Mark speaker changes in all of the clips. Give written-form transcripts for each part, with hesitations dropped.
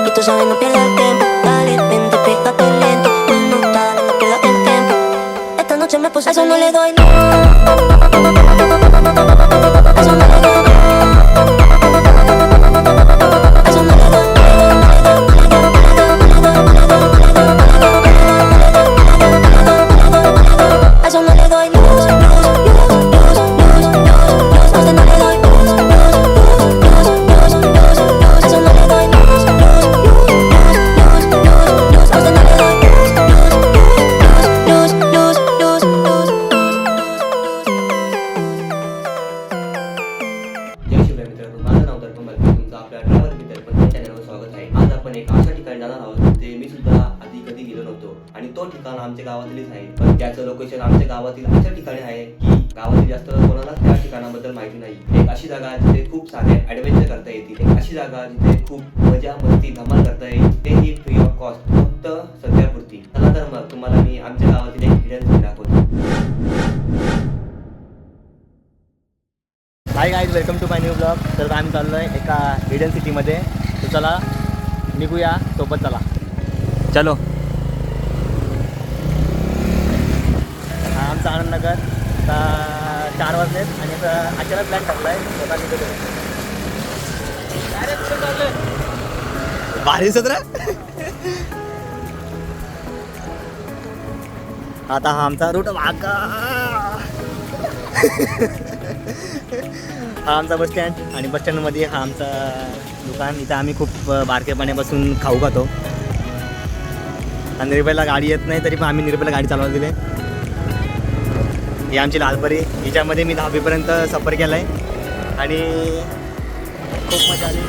Speaker 1: Y tú sabes, no pierdas el tiempo. Dale, vente, pégate lento. No, dale, no pierdas el tiempo. Esta noche me puse, a eso no le doy, no. A eso no le doy, no. A eso no le doy, no. A eso no le doy luz, luz, luz, luz, luz, luz, luz. A eso no le doy luz, luz, luz, luz, luz, luz, luz. A eso no le doy luz, luz, luz, luz, luz, luz. A eso no le doy luz, luz, luz, luz, luz, luz.
Speaker 2: जय शिवराय मित्रांनो, माझं नाव दर्पण बलके. तुमचं आपल्या driver मी दर्पण या चॅनलवर स्वागत आहे. आज आपण एक अशा ठिकाणी जाणार आहोत ते मी सुद्धा आधी कधी गेलो नव्हतो आणि तो ठिकाण आमच्या गावातीलच आहे. पण त्याचं लोकेशन आमच्या गावातील अशा ठिकाणी आहे की गावातील जास्त कोणाला त्या ठिकाणाबद्दल माहिती नाही. एक अशी जागा जिथे खूप सारे ॲडव्हेंचर करता येतील. एक अशी जागा जिथे खूप मजा मस्ती धमाल करता येईल, तेही फ्री ऑफ कॉस्ट, फक्त सध्यापुरती. चला तर मग तुम्हाला मी आमच्या गावातील एक हिडन सिटी दाखवतो.
Speaker 3: Hi guys, welcome to my new blog. तर आम्ही चाललो आहे एका हिडन सिटीमध्ये. तर चला निघूया सोबत, चला चलो. हा आमचा आनंदनगर. आता 4 वाजलेत आणि आता अचानक प्लॅन टाकला आहे स्वतः निघतो. भारी सत्र. आता हा आमचा रूट वागा. हा आमचा बस स्टँड आणि बस स्टँडमध्ये हा आमचा दुकान. इथं आम्ही खूप बारकेपणापासून खाऊ खातो. आणि निर्भयला गाडी येत नाही तरी पण आम्ही निर्भयला गाडी चालवायला दिली. ही आमची लालपरी. हिच्यामध्ये मी 10वीपर्यंत सफर केला आहे आणि खूप मजा आली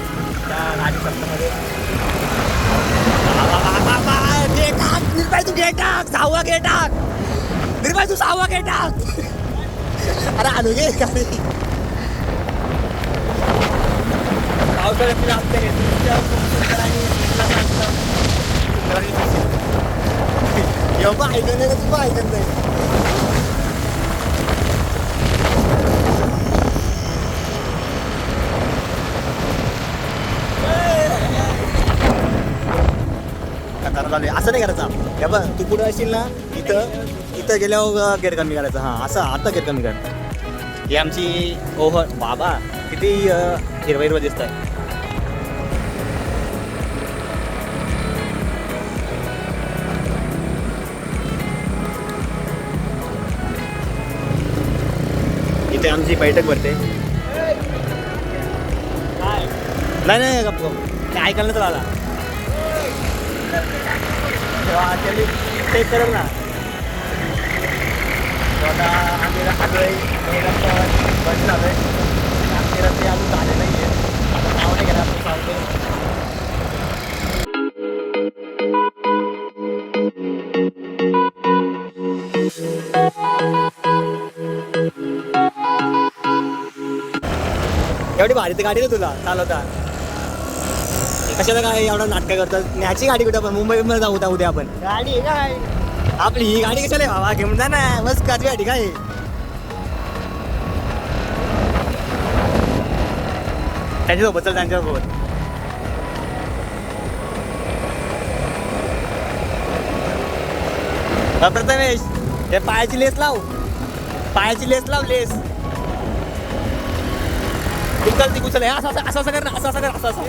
Speaker 3: त्या गाडी सफरमध्ये. निर्भय तू घे टाक, 6वा घे टाक. निर्भय तू 6वा घे टाक. अरे आलो गे गाडी. पावसाळ्यात रास्ते एवढं ऐकत नाही, तुझं ऐकत नाही. असं नाही करायचं. हे बघ, तू पुढे असशील ना, इथं गेल्यावर गेट कमी करायचं. हां असं आता गेट कमी कर. ही आमची ओव्हर. बाबा किती हिरवा हिरवा दिसत आहे. इथे आमची बैठक भरते. नाही नाही गप्प काय ऐकायला तर आला चेक करेल ना. आता आम्ही आलो आहे बस झालो आहे. आमचे रस्ते अजून झाले नाही आहे. आता नाव नाही घ्या आपण सांगतो. एवढी भारी तर गाडी ना तुला चालवता. कशाला काय एवढं नाटकं करतात. न्याची गाडी कुठं आपण मुंबईमध्ये जाऊ उद्या आपण. गाडी आहे काय आपली? ही गाडी कशाला आहे बाबा? घेऊन जा ना, बस काची गाडी काय. त्यांच्यासोबत चल, त्यांच्यासोबत. प्रथमेश हे पायाची लेस लाव, पायाची लेस लाव, लेस. उचल ती उचल. असं असं असं कर ना, असं असं कर, असं असं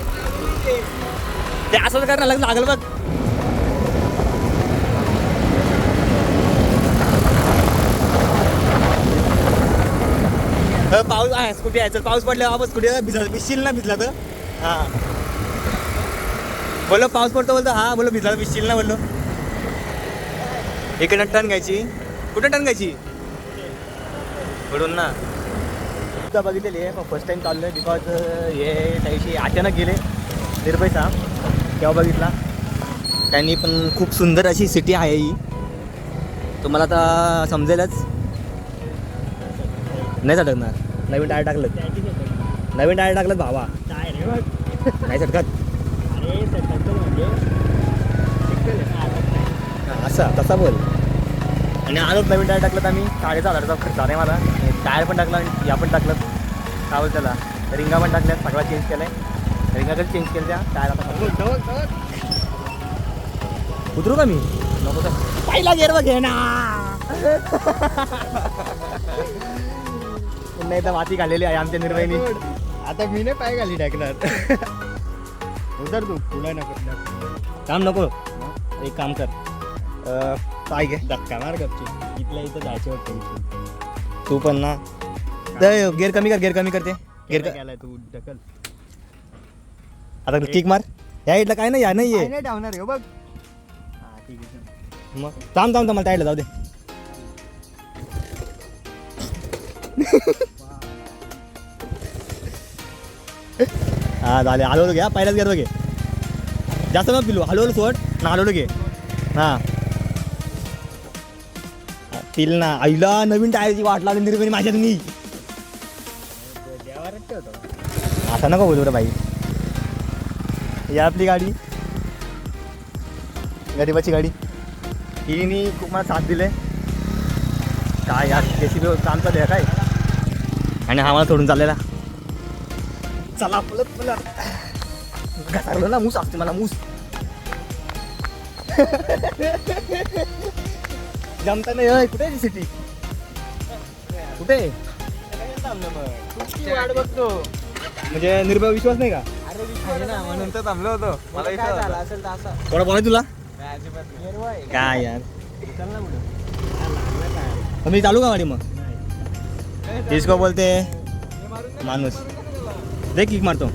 Speaker 3: ते असं कर ना, लग्न लागल बघ. पाऊस आहे, स्कूटी आहे. चल पाऊस पडल्यावर आपण स्कूटी भिजशील ना, भिजला तर. हां बोलो पाऊस पडतो बोलतो. हां बोलो भिजला तर भिजशील ना बोललो. इकडनं टर्न घ्यायची. कुठं टर्न घ्यायची? पडून ना. सुद्धा बघितलेली आहे पण फर्स्ट टाईम चाललो आहे. बिकॉज हे त्याशी अचानक गेले निर्भयचा, तेव्हा बघितला त्यांनी. पण खूप सुंदर अशी सिटी आहे ही, तुम्हाला आता समजेलच. नाही झटकणार. नवीन टायर टाकलं, नवीन टायर टाकलं भावा. नाही झटकत. असं तसा बोल. आणि आलोच नवीन टायर टाकलं तर आम्ही 7,500चा खर्च आहे मला. टायर पण टाकला, या पण टाकलं, काय बोल त्याला, रिंगा पण टाकल्यात, सगळा चेंज केला आहे. रिंगा कधी चेंज केलं त्या टायर आता उतरू का मी नको तर पहिला गेअर बघ घे ना पुन्हा एकदा माती घालेली आहे आमच्या निर्भयनी.
Speaker 4: आता मी नाही पाय घाली टाकणार. उतर तू तुला नको
Speaker 3: काम नको एक काम कर पाय घे
Speaker 4: धक्का मार गपची इथल्या इथं जायचं वाटतं.
Speaker 3: तू पण ना तर गेअर कमी कर गेअर कमी करते गेअर
Speaker 4: गेलाय तू ढकल.
Speaker 3: आता किक मार या इथलं काय नाही या नाही आहे
Speaker 4: नाही धावणार आहे बघ. हा ठीक आहे.
Speaker 3: मग थांब थांब मला टाईटला जाऊ दे. हा झाले हलवलं घ्या पहिल्याच गेअर घे जास्त न पिलू हलवलं सोड ना हलवलं घे हां पिल ना आईला नवीन टायरची वाट लागली निर्भय माझ्या तुम्ही
Speaker 4: देवारच ठेवतो.
Speaker 3: आता नको बोलू रे भाई. या आपली गाडी गरीबाची गाडी हिने खूप मला साथ दिले काय यार जेसीबी काम चालू आहे काय आणि हा मला सोडून चाललेला. चला पलत पलत घसारलो ना मूस असते मला मूस जमता नाही होय. कुठे आहे सिटी कुठे आहे?
Speaker 4: वाट बघतो
Speaker 3: म्हणजे निर्भय विश्वास नाही का
Speaker 4: अरे ना म्हणून तर थांबलो होतो. मला काय झालं असेल तर असं
Speaker 3: कोणा बोलाय तुला
Speaker 4: अजिबात
Speaker 3: काय यार
Speaker 4: चल ना पुढं.
Speaker 3: मी चालू का गाडी मग इसको बोलते माणूस देख किक मारतो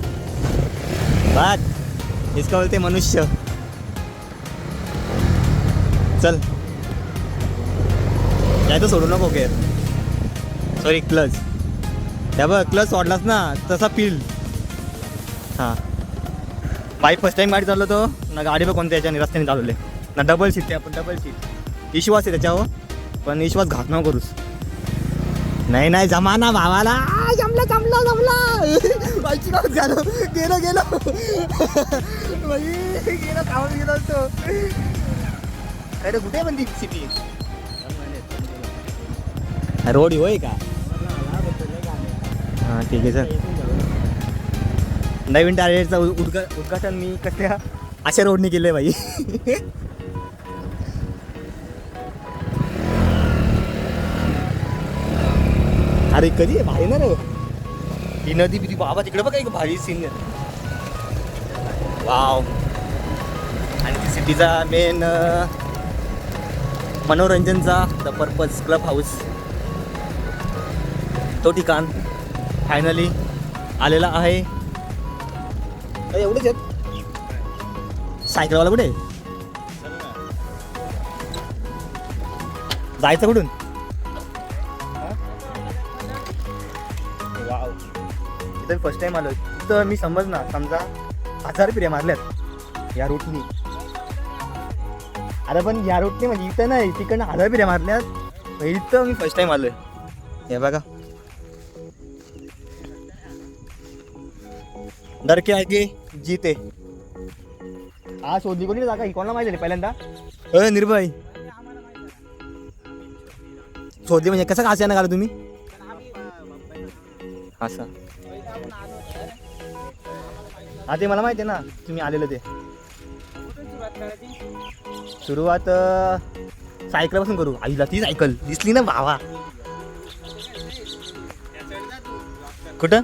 Speaker 3: बात इसको बोलते मनुष्य. चल यायचं सोडू नको गेअर सॉरी क्लच त्या बघ क्लच सोडलास ना तसा पिल. हां बाईक फर्स्ट टाईम गाडी चालवतो तो ना गाडी बघ कोणत्या याच्याने रस्त्याने चालवले ना डबल सीट ते आपण डबल सीट विश्वास आहे त्याच्यावर पण विश्वास घात नको करूस. नाही नाही जमा ना भावाला जमला जमला जमला बाईकची गावात झालं गेलो गेलो गेलो खाऊन गेलो असतो. अरे कुठे पण ती सिटी रोड होय का हां ठीक आहे सर. नवीन टायरचं उद्घाटन मी कसल्या अशा रोडनी केलं आहे भाई. अरे कधी भारी ना रे ही नदी बिदी बाबा तिकडे बघा एक भारी सीन वाव. आणि ती सिटीचा मेन मनोरंजनचा द पर्पज क्लब हाऊस तो ठिकाण फायनली आलेला आहे. एवढंच आहेत सायकलवाला कुठे जायचं कुठून वाव इथं फर्स्ट टाइम आलो इथं मी समज ना समजा 1000 फिऱ्या मारल्यात या रूटनी. अरे पण या रूटने म्हणजे इथं नाही तिकडनं 1000 फिऱ्या मारल्यात इथं मी फर्स्ट टाइम आलोय. हे बघा डर के आगे जीते. हा शोधली कोणी जागा ही कोणाला माहिती झाली पहिल्यांदा अ निर्भय शोधली म्हणजे कसं कास ना तुम्ही असं हा ते मला माहिती आहे ना तुम्ही आलेलं ते. सुरुवात सायकलपासून करू. आईला ती सायकल दिसली ना भावा कुठं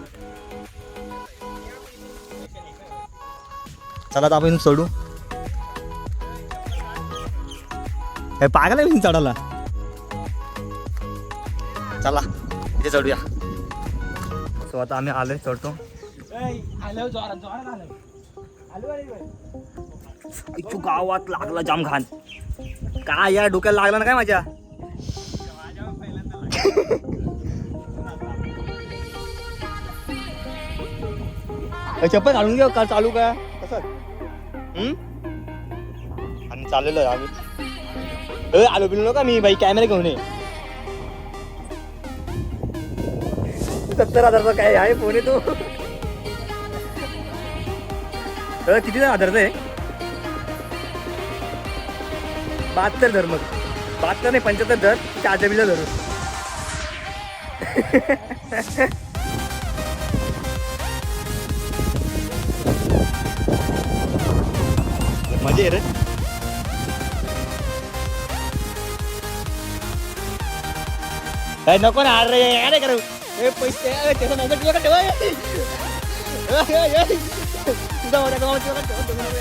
Speaker 3: चला तर आपण चढू. हे पागल आहे चढायला चला इथे चढूया. सो आता आम्ही आलोय चढतो. इच्छू गावात लागला जाम घाण काय या डोक्याला लागला ना काय माझ्या चप्पल घालून घेऊ का चालू का कसं आणि चाललेलो आहे आम्ही आलो बिलो नका मी बाई कॅमेरा घेऊन ये 70,000चा काय आहे फोन आहे तो किती 1000चा आहे 72 धर मग 72 नाही 75 धर 4च्या बिला धरू. मजा आहे रे. काय नको ना अरे अरे करू ए पैसे त्याचं नंतर तुझ्याकडे ठेवा तुझा मोठ्या गावात तुझ्याकडे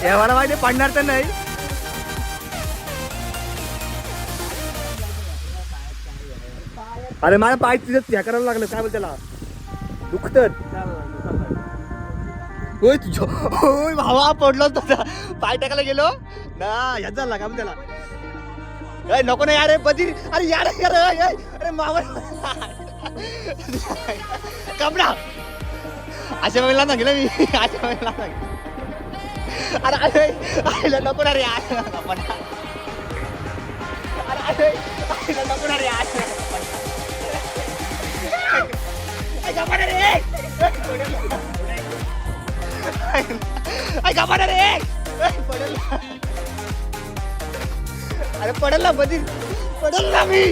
Speaker 3: ठेवा मला माहिती पडणार तर नाही. अरे माझ्या पाय तिथं ह्या करायला लागलं काय बोल त्याला दुखत होय तुझ्या होय भावा पडलो तुझा पाय टाकायला गेलो ना ह्याच झाला का त्याला अरे नको नाही अरे बदी अरे यार अरे मामा कपडा अशा वेळेला सांगितलं मी अशा वेळेला सांगितलं अरे अरे अरे नको ना रे अरे अरे अरे नको ना रे अरे पडेल ना बदी पडेल ना मी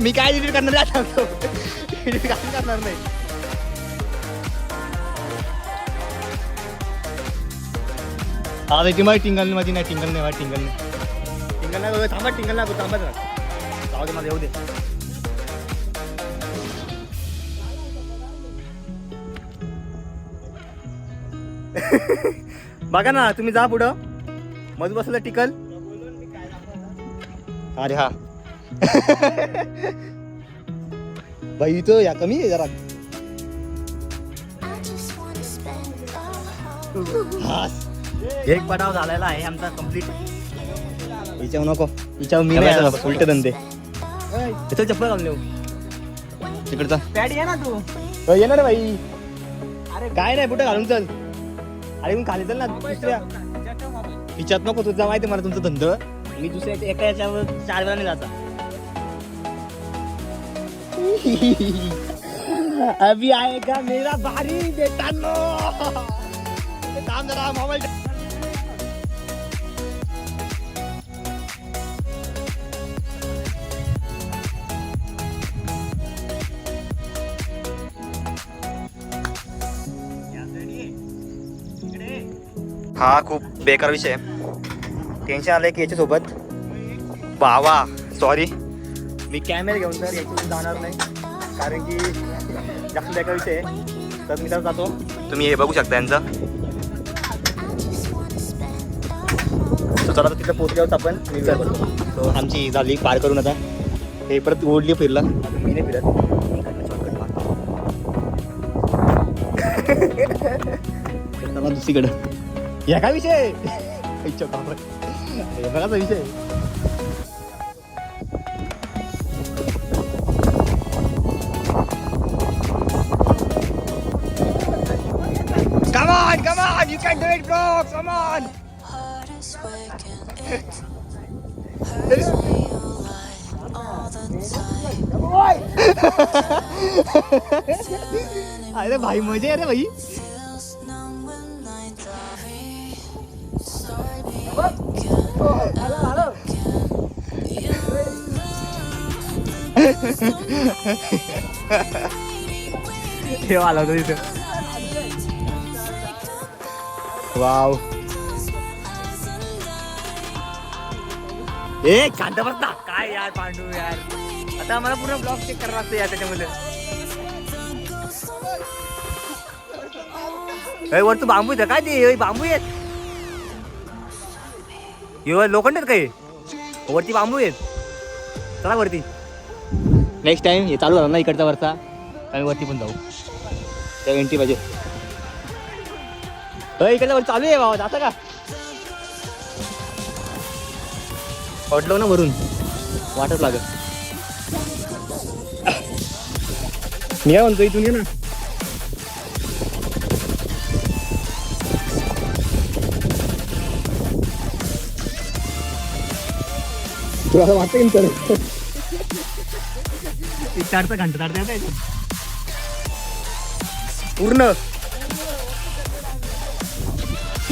Speaker 3: मी काय एडिट करणार आता एडिट काय करणार नाही. हा त्याची माझी टिंगल माझी नाही टिंगल नाही माझी टिंगल नाही थांबा टिंगल नाही थांबा जाऊ दे मला येऊ दे. बघा ना तुम्ही जा पुढं मधू बसलं टिकल अरे हा बाई तो या कमी आहे जरा एक पडाव झालेला आहे आमचा कम्प्लीट. हिच्यावर नको हिच्यावर मी नाही उलट धंदे त्याचं चप्पल घालून येऊ तिकडचा पॅड ये ना तू येणार बाई अरे काय नाही कुठं घालून चल अरे मग खाली चल ना दुसऱ्या हिच्यात नको तुझा माहिती मला तुमचं धंद मी दुसऱ्या एका याच्यावर 4 वेळा नाही जायचा. अभी आएगा मेरा बारी बेटा नो काम जरा मोबाईल हा खूप बेकार विषय टेन्शन आलंय की याच्यासोबत बावा सॉरी मी कॅमेरा घेऊन तर याच्यावर जाणार नाही कारण की जास्त बेकार विषय आहे तर मी तर जातो. तुम्ही हे बघू शकता यांचं तर चला तिथं पोहोचल्यावर आपण रिव्ह्यू करतो. तो आमची झाली पार करून आता हे परत ओढली फिरला मी नाही फिरत चला दुसरीकडं या काय विषय हे बघाचा विषय Come on, you can do it, bro. Come on.
Speaker 1: Heart is waking, it hurts when you lie all the time.
Speaker 3: अरे भाई मजा आहे रे भाई.
Speaker 1: Feels numb when nights are free. Start begin again.
Speaker 3: हे आला होता तिथं. वाव ए शांत बसता काय यार पांडू यार आता मला पूर्ण ब्लॉग चेक करायला लागतं यार त्याच्यामध्ये. वरती बांबू येतं काय ते बांबू येत लोखंड आहेत काय वरती बांबू येत. चला वरती नेक्स्ट टाइम हे चालू झालं ना इकडचा वरचा आम्ही वरती पण जाऊ त्या एंट्री पाहिजे. इकडे चालू आहे बाबा जाता का पडलो ना वरून वाटच लागत. मी काय म्हणतो इथून ये ना तुला वाटतं की चारचा घंटा काढता येत पूर्ण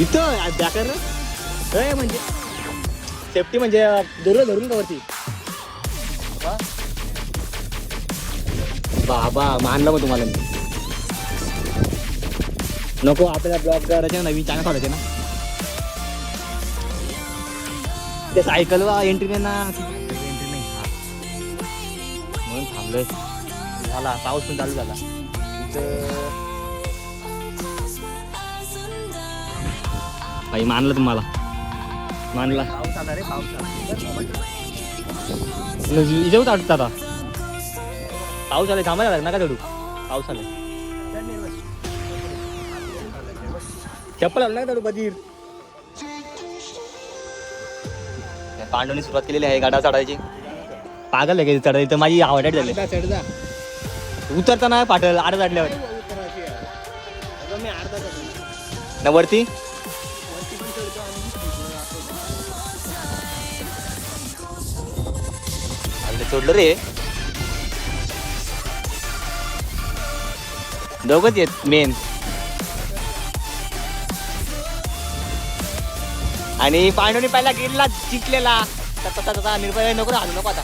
Speaker 3: इथं बॅकर म्हणजे सेफ्टी म्हणजे धरून का वरती बाबा मानलं मग तुम्हाला मी नको आपल्याला ब्लॉग करायचे नवीन चॅनल काढायचे ना ते सायकल एंट्री नाही ना एंट्री नाही म्हणून थांबलोय झाला पाऊस पण चालू झाला भाई मानलं तुम्हाला मानला पाऊस आला रे इथे आटत आता पाऊस आले थांबायला नका चढू पाऊस आले चप्पल आलं नका चढू बधीर पांडवनी सुरुवात केलेली आहे गाडा चढायची पागल आहे का चढायची तर माझी आवड झाली उतरता नाही पाठल आड चढल्यावर ना वरती सोडलं रे दोघंच आहेत मेन आणि पांडवनी पहिला गेला जिंकलेला निर्भय नको हालू नको आता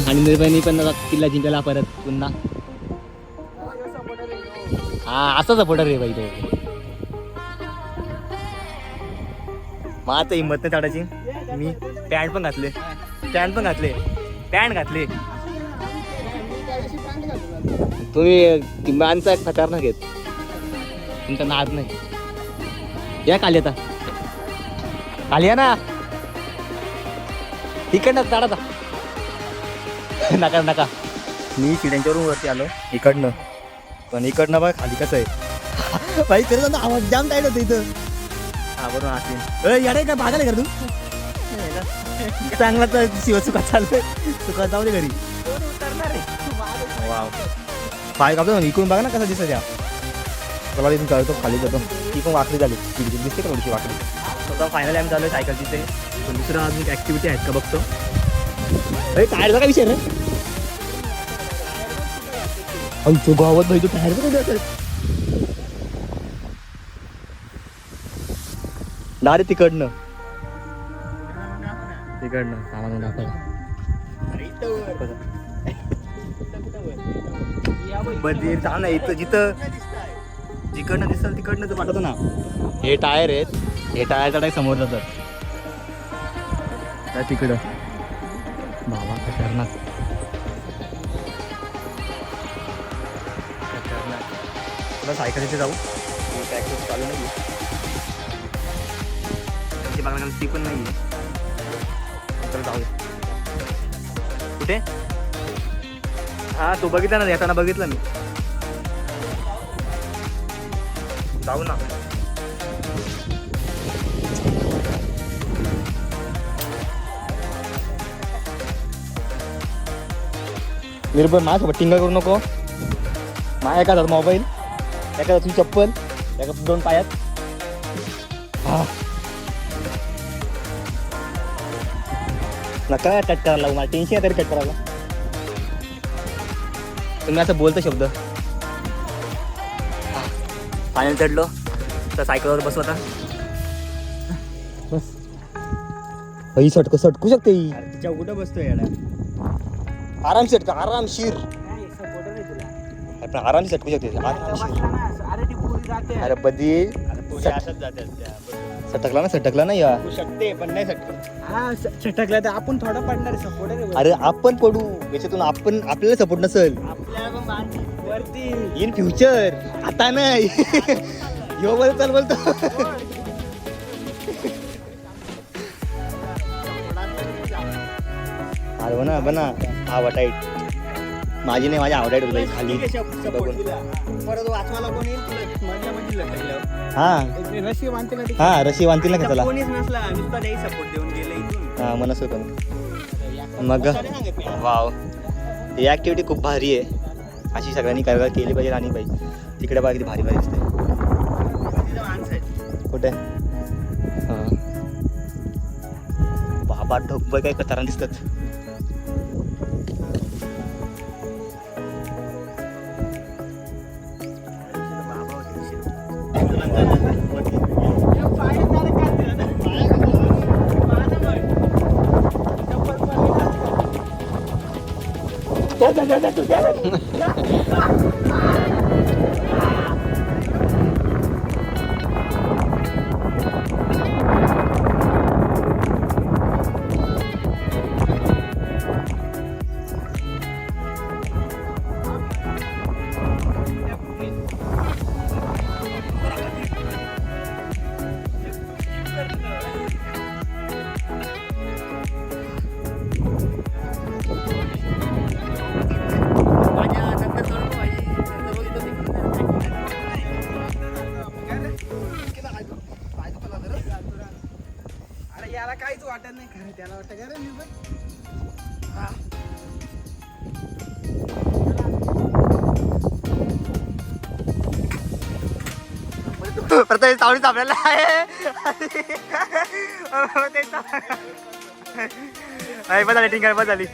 Speaker 3: आणि निर्भयनी पण किल्ला जिंकला परत पुन्हा हा असा सपोर्टर रे बाई तो मग आता हिंमत नाही चढायची मी पॅन्ट पण घातले तुम्ही माणसा खतरनाक घेत तुमचा नाद नाही या खाली आता खाली या ना इकडनं चढा नका मी शिड्यांच्यावरून वरती आलो इकडनं पण इकडनं बघ खाली कसं आहे बाई तरी आवाज जाम टाईट होतं इथं हा बरोबर असेल याडे काय भागायला कर तू चांगला तर शिव चुका चाललोय चुका जाऊ दे घरी वाव पाय कापतो इकडून बघा ना कसं दिसत या मला इथून कळतो खाली जातो ती पण वाकडी झाली दिसते का थोडीशी वाकडी स्वतः फायनल आम्ही चालू आहे सायकलची ते पण दुसरं अजून ॲक्टिव्हिटी आहेत का बघतो अरे टायरचा काय विषय रे आमच्या गावात भाई तो टायरचा काय डायरे तिकडनं सामान दाखवलं बदीर चाल ना इथं जिकडनं दिसल तिकडनं तर पाठवतो ना हे टायर आहेत हे टायरचा टायर समोर जातात तिकडं बाबा खतरनाक तुला सायकल इथे जाऊ प्रॅक्टिस चालू नाही बघायला ती पण नाही तर जाऊ कुठे हा तो बघितला ना येताना बघितलं मी जाऊ ना निर्भय माझ्यासोबत टिंगा करू नको माझ्या एका हातात मोबाईल एका हातात चप्पल एका दोन पायात हा नका कट करायला लागू मला टेन्शन आहे तरी कट करायला तुम्ही असं बोलता शब्द फायनल चढलो तर सायकलवर बसवता बस ही सटकू शकते ही
Speaker 4: तिच्या कुठं बसतोय याला
Speaker 3: आरामशीर का आरामशीर आपण आरामशीर सटकू शकते अरे बदी सटकला ना या
Speaker 4: शकते पण नाही सटकला तर आपण थोडा पडणार सपोर्ट
Speaker 3: अरे आपण पडू याच्यातून आपण आपल्याला सपोर्ट नसेल
Speaker 4: वरती
Speaker 3: इन फ्युचर आता नाही यो बोलतो अरे बना आवा टाईट माझी नाही माझी आवडायट होती खाली बघून
Speaker 4: परत वाचवायला कोण येईल
Speaker 3: हा
Speaker 4: रशी बांधते ना
Speaker 3: हा रशी बांधतील ना का त्याला
Speaker 4: कोणीच नसला नुसता त्याही सपोर्ट देऊन गेले इथून
Speaker 3: हा मनस होतं मग वाव ही ॲक्टिव्हिटी खूप भारी आहे अशी सगळ्यांनी काय केली पाहिजे आणि पाहिजे तिकडे बघा किती भारी भारी दिसते कुठे हां बाबा ढोकबळ काय कतारा दिसतात.
Speaker 5: याला काहीच वाटत नाही खरं, त्याला वाटतं का रे मी
Speaker 3: प्रथम चावडीच आपल्याला आहे बस झाली टिंग बस झाली.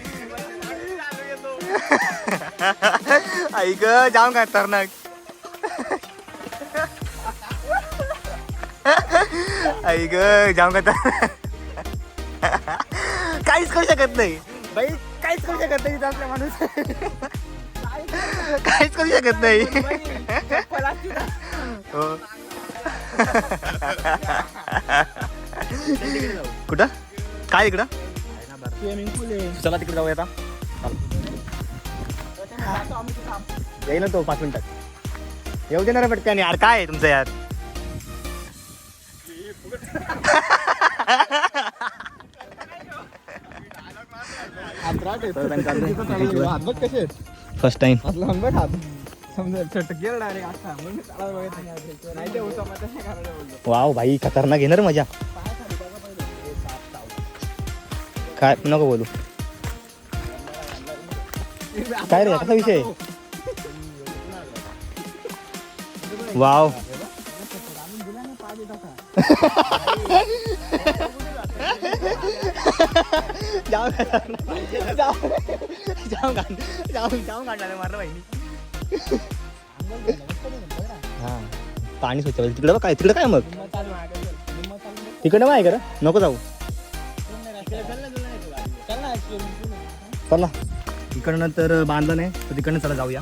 Speaker 3: ऐक जाम काय तरनाक ऐक जाम का काहीच करू शकत नाही बाई, काहीच करू शकत नाही आपला माणूस, काहीच करू शकत नाही. हो कुठं काय इकडं
Speaker 5: स्विमिंग पूल आहे.
Speaker 3: चला तिकडे जाऊया आता. येईल ना तो 5 मिनिटात. येऊ देणार आहे पटकन यार. काय आहे तुमचं यार. फर्स्ट टाइम
Speaker 5: असला हंबट हात समजा चटकेल डायरेक्ट असा म्हणून त्याला बघत नाही ते होतं मग तशा करायला बोललो.
Speaker 3: वाव भाई खतरनाक घेणार मजा. काय नको बोलू. काय रे कसा विषय. वाव जाम काढला मारलं बाईनी. हा पाणी स्वच्छ तिकडे बघ. काय तिकडे काय मग तिकडे आहे का नको जाऊ. चला इकडनं तर बांधलं नाही तर तिकडनं चला जाऊया.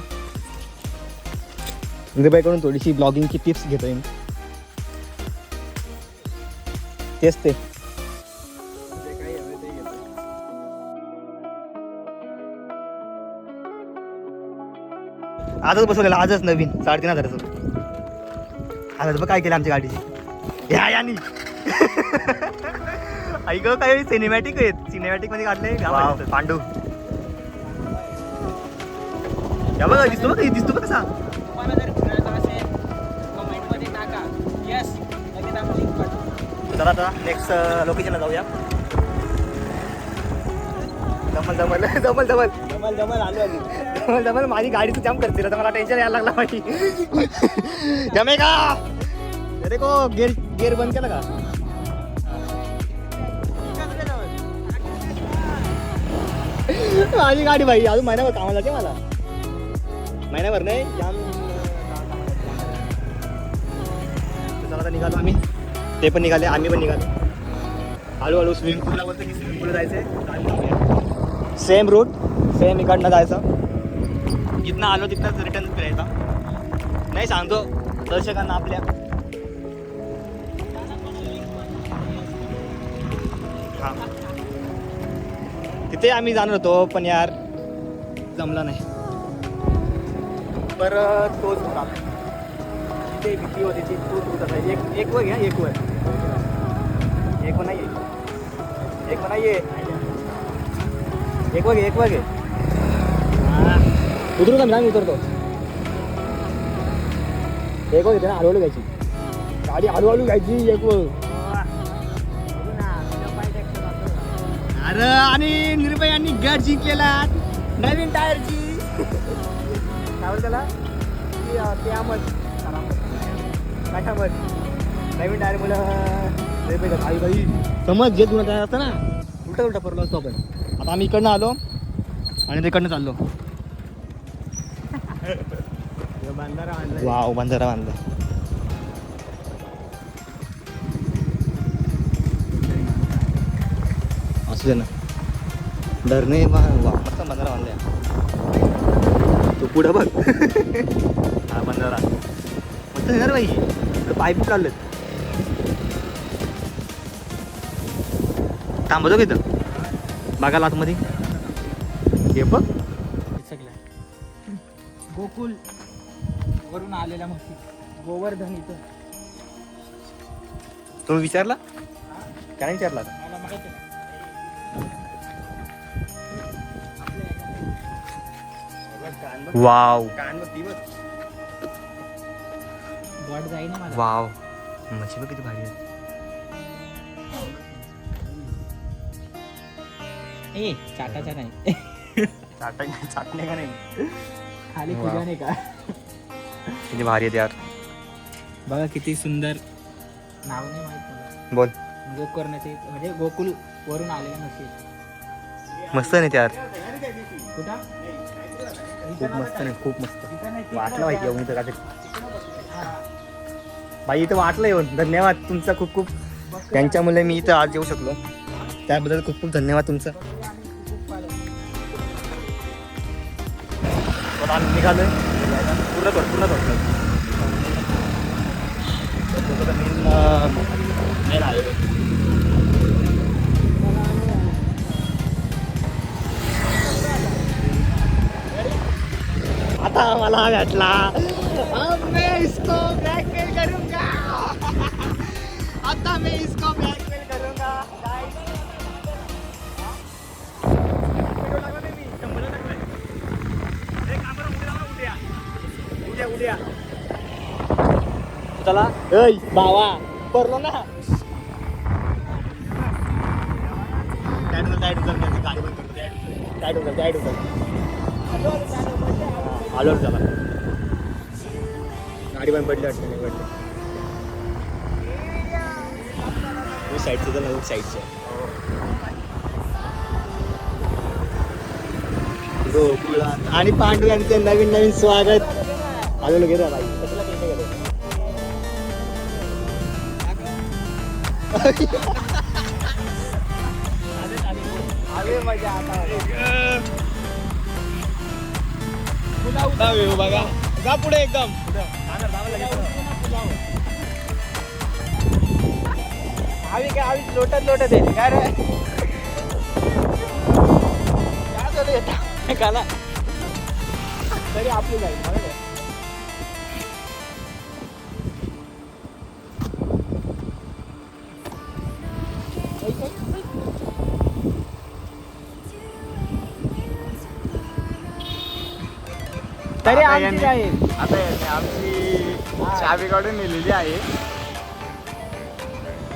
Speaker 3: बाईकडून थोडीशी ब्लॉगिंगची टिप्स घेतोय मी. तेच ते आजच बसवलेलं, आजच नवीन 3,500. आज बघ काय केलं आमच्या गाडीची या यानी. ऐक काय सिनेमॅटिक आहेत. सिनेमॅटिक मध्ये काढले पांडू. या बघ दिसतो बघ दिसतो बघ कसा.
Speaker 5: तुम्हाला जर फिरायचं असेल कमेंटमध्ये टाका यस, लगेच आम्ही लिंक पाठवू.
Speaker 3: चला आता नेक्स्ट लोकेशनला जाऊया. जमल जमल जमल जमल
Speaker 5: जमल जमल आलो आधी.
Speaker 3: जमल जमल. माझी गाडीचं जाम करते तर मला टेन्शन यायला लागला माझी. जमे का अरे को गेअर गेअर बंद केला का. माझी गाडी भाई अजून महिनाभर कामाला जाते मला. महिनाभर नाही जाम. चला आता निघालो आम्ही. ते पण निघाले आम्ही पण निघालो. हळूहळू स्विमिंग पूलला बोलतो की स्विमिंग पूलला जायचंय. सेम रूट सेम इकडनं जायचं. जिथनं आलो तिथनंच रिटर्न फिरायचा. नाही सांगतो दर्शकांना आपल्या. हां तिथे आम्ही जाणार होतो पण यार जमला नाही. परत तोच होता तिथे भीती होती ती तोच होता. एक वर घ्या एक वर एक वर नाही आहे. एक वर नाही आहे. एक वर घे एक वर घे. उतरू का मी नाही उतरतो. एक वर घेते ना हळूहळू घ्यायची गाडी. हळूहळू घ्यायची एक वर. अरे आणि निर्भयांनी गट जिंकलेला नवीन टायरची. काय त्याला नवीन टायर मुलं आई बाई समज जे जुना टायर असतं ना उलटा उलटा पडलो असतो आपण. आता आम्ही इकडनं आलो आणि तिकडनं चाललो.
Speaker 4: बांधारा आणला.
Speaker 3: वाव बंधारा बांधला. असू दे ना धरणे मस्त बंधारा बांधलाय. तू पुढं बघ. हा बंधारा मस्त येणार बाई. पाईप काढलेत. थांबतो की इथं बागाला आतमध्ये हे बघ.
Speaker 5: गोकुल वरून आलेला म्हशी गोवर्धन इथं.
Speaker 3: तुम्ही विचारला काय विचारला
Speaker 5: मला माहिती आहे.
Speaker 3: वाव
Speaker 4: कान बघ ती बघ.
Speaker 5: वाट जाई ना मला.
Speaker 3: वाव म्हशी बघ किती भारी आहे.
Speaker 5: ए चाटाचा नाही.
Speaker 3: चाटणे का नाही.
Speaker 5: खाली
Speaker 3: वा.
Speaker 5: पूजा नाही का.
Speaker 3: किती भारी आहेत यार.
Speaker 5: बघा किती सुंदर. नाव नाही माहित मला.
Speaker 3: बोल.
Speaker 5: गोकर्णाचे म्हणजे गोकुल वरून आलेल्या म्हशी.
Speaker 3: मस्त नाही यार.
Speaker 5: कुठं
Speaker 3: खूप मस्त नाही खूप मस्त.
Speaker 5: तिथं नाही, तिथं
Speaker 3: वाटलं माहिती येऊन इथं काय
Speaker 5: हा.
Speaker 3: बाई इथं वाटलं येऊन. धन्यवाद तुमचा खूप खूप. त्यांच्यामुळे मी इथं आज येऊ शकलो त्याबद्दल खूप खूप धन्यवाद तुमचं. आता आम्ही निघालोय पूर्ण आता मला भेटला. आता मी इसको ब्लॅकमेल करूंगा. उद्या चला. ऐ बावा पडलो ना. आलो चला. गाडी पण पडली वाटतं नाही पडली. साईडचं तर साईडचं आणि पांडू यांचं नवीन नवीन स्वागत. आलेलो गेलं बाई कसला केलं गेलं. बघा जा पुढे एकदम
Speaker 5: आवी काय आवी लोटत आहे काय रे. काय झालं तरी आपली जाईल मला काय. तरी आमची काय
Speaker 4: आता आमची चावी काढून नेलेली आहे.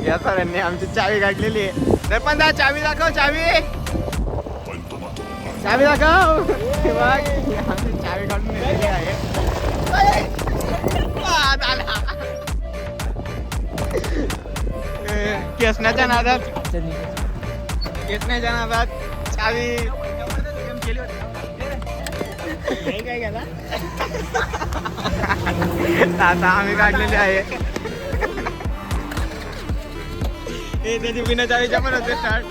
Speaker 4: या सरांनी आमची चावी काढलेली आहे. सरपंच चावी दाखव. चावी दाखव. बघ आमची चावी काढून नेलेली आहे. केसण्याच्या नादात चावी काय गेला. आता आम्ही काढलेली आहे. हे त्याची बिना चावीच्या पण होते स्टार्ट.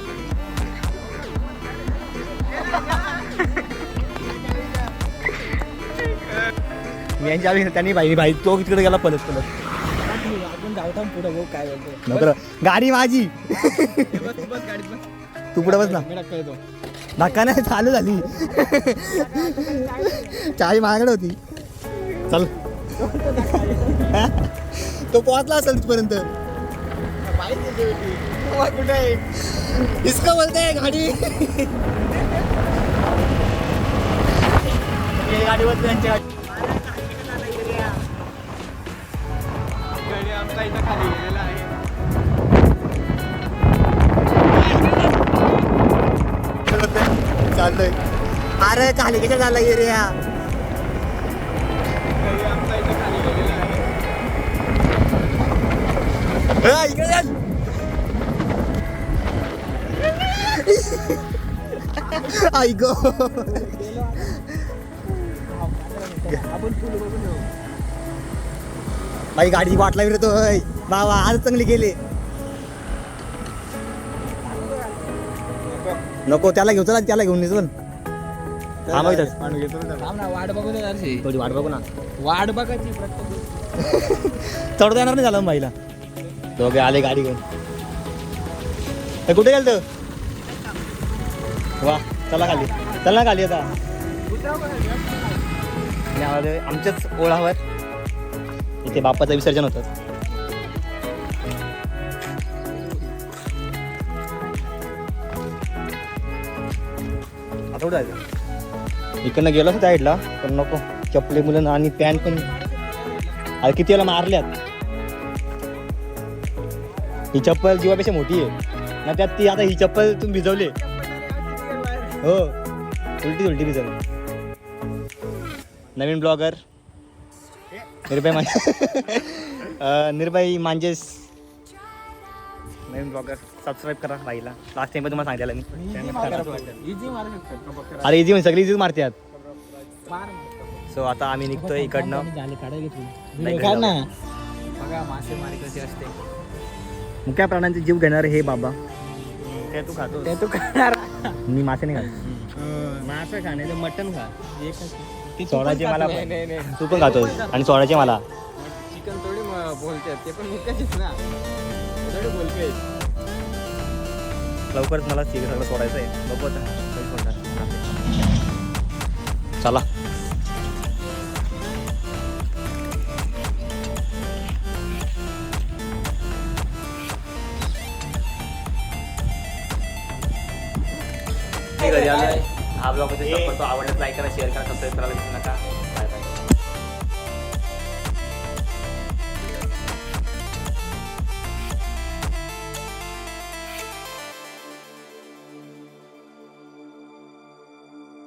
Speaker 3: मी यांची आली त्यांनी भाई तो तिकडे गेला पलत
Speaker 5: आपण धावता पुढे बघू काय बोलतो.
Speaker 3: नंतर गाडी माझी. तू पुढे बस ना. धक्का नाही चालू झाली. चावी माझ्याकडे होती. चल तो पोहोचला असेल तिथपर्यंत.
Speaker 4: कुठे
Speaker 3: इसका बोलते गाडी. गाडीवर त्यांची
Speaker 4: गाडी आमचा इथं खाली गेलेला आहे.
Speaker 3: चाललंय. अरे खाली कशा झाला गे रे.
Speaker 4: गाडी आमचा इथं खाली गेलेला आहे.
Speaker 3: इकडे आई गो
Speaker 5: आपण फुल बघून येऊ.
Speaker 3: बाई गाडी वाटला फिरतोय बाबा आज चांगली गेली नको त्याला घेऊ चला त्याला घेऊन चल हा माहित
Speaker 4: पाणी घेतो ना त्याला.
Speaker 5: थांब ना, वाट बघू दे जराशी.
Speaker 3: थोडी वाट बघू ना
Speaker 5: वाट बघायची प्रत्येक
Speaker 3: चढता येणार नाही झालं बाईला दोघे आले गाडी घेऊन ए, कुठे गेलं वा चला खाली आता आणि आमच्याच ओळावर इथे बाप्पाचं विसर्जन होतं आता कुठं जायचं इकडनं गेलो असं त्या साईडला पण नको चपले मुलं आणि पॅन्ट पण अरे किती वेळा मारल्यात ही चप्पल जीवापेक्षा मोठी आहे ना त्यात ती आता ही चप्पल तुम्ही भिजवली हो उलटी भिजवली नवीन ब्लॉगर निर्भय मांजेस नवीन ब्लॉगर सबस्क्राईब करा बाईला लास्ट टाइम तुम्हाला सांगितलं मी
Speaker 5: इझी मारू शकतो.
Speaker 3: अरे इझी म्हणजे सगळी इझीच मारतात
Speaker 5: मार.
Speaker 3: सो आता आम्ही निघतोय इकडनं
Speaker 5: झाले काढायला घेतली.
Speaker 3: नाही,
Speaker 5: काढ ना.
Speaker 3: नाही.
Speaker 5: बघा मासेमारी कशी असते.
Speaker 3: मुक्या प्राण्यांचे जीव घेणार हे बाबा ते तू खातो
Speaker 5: ते तू करणार.
Speaker 3: मी मासे नाही खात
Speaker 5: मासे खाण्याचं मटन खा. एकच. ते तू
Speaker 3: सोडायचे
Speaker 5: पण
Speaker 3: मला
Speaker 5: खातो.
Speaker 3: पण.
Speaker 5: नाही, नाही.
Speaker 3: तू पण खातोस आणि सोडायचे मला
Speaker 5: चिकन थोडी बोलतात ते पण मुक्याचीच ना थोडी बोलते.
Speaker 3: लवकरच मला तिघं सगळं सोडायचं आहे बघू आता कधी सोडणार. चला घरी आलोय हा ब्लॉग आवडल्यास लाईक करा शेअर करा सबस्क्राईब करायला विसरू नका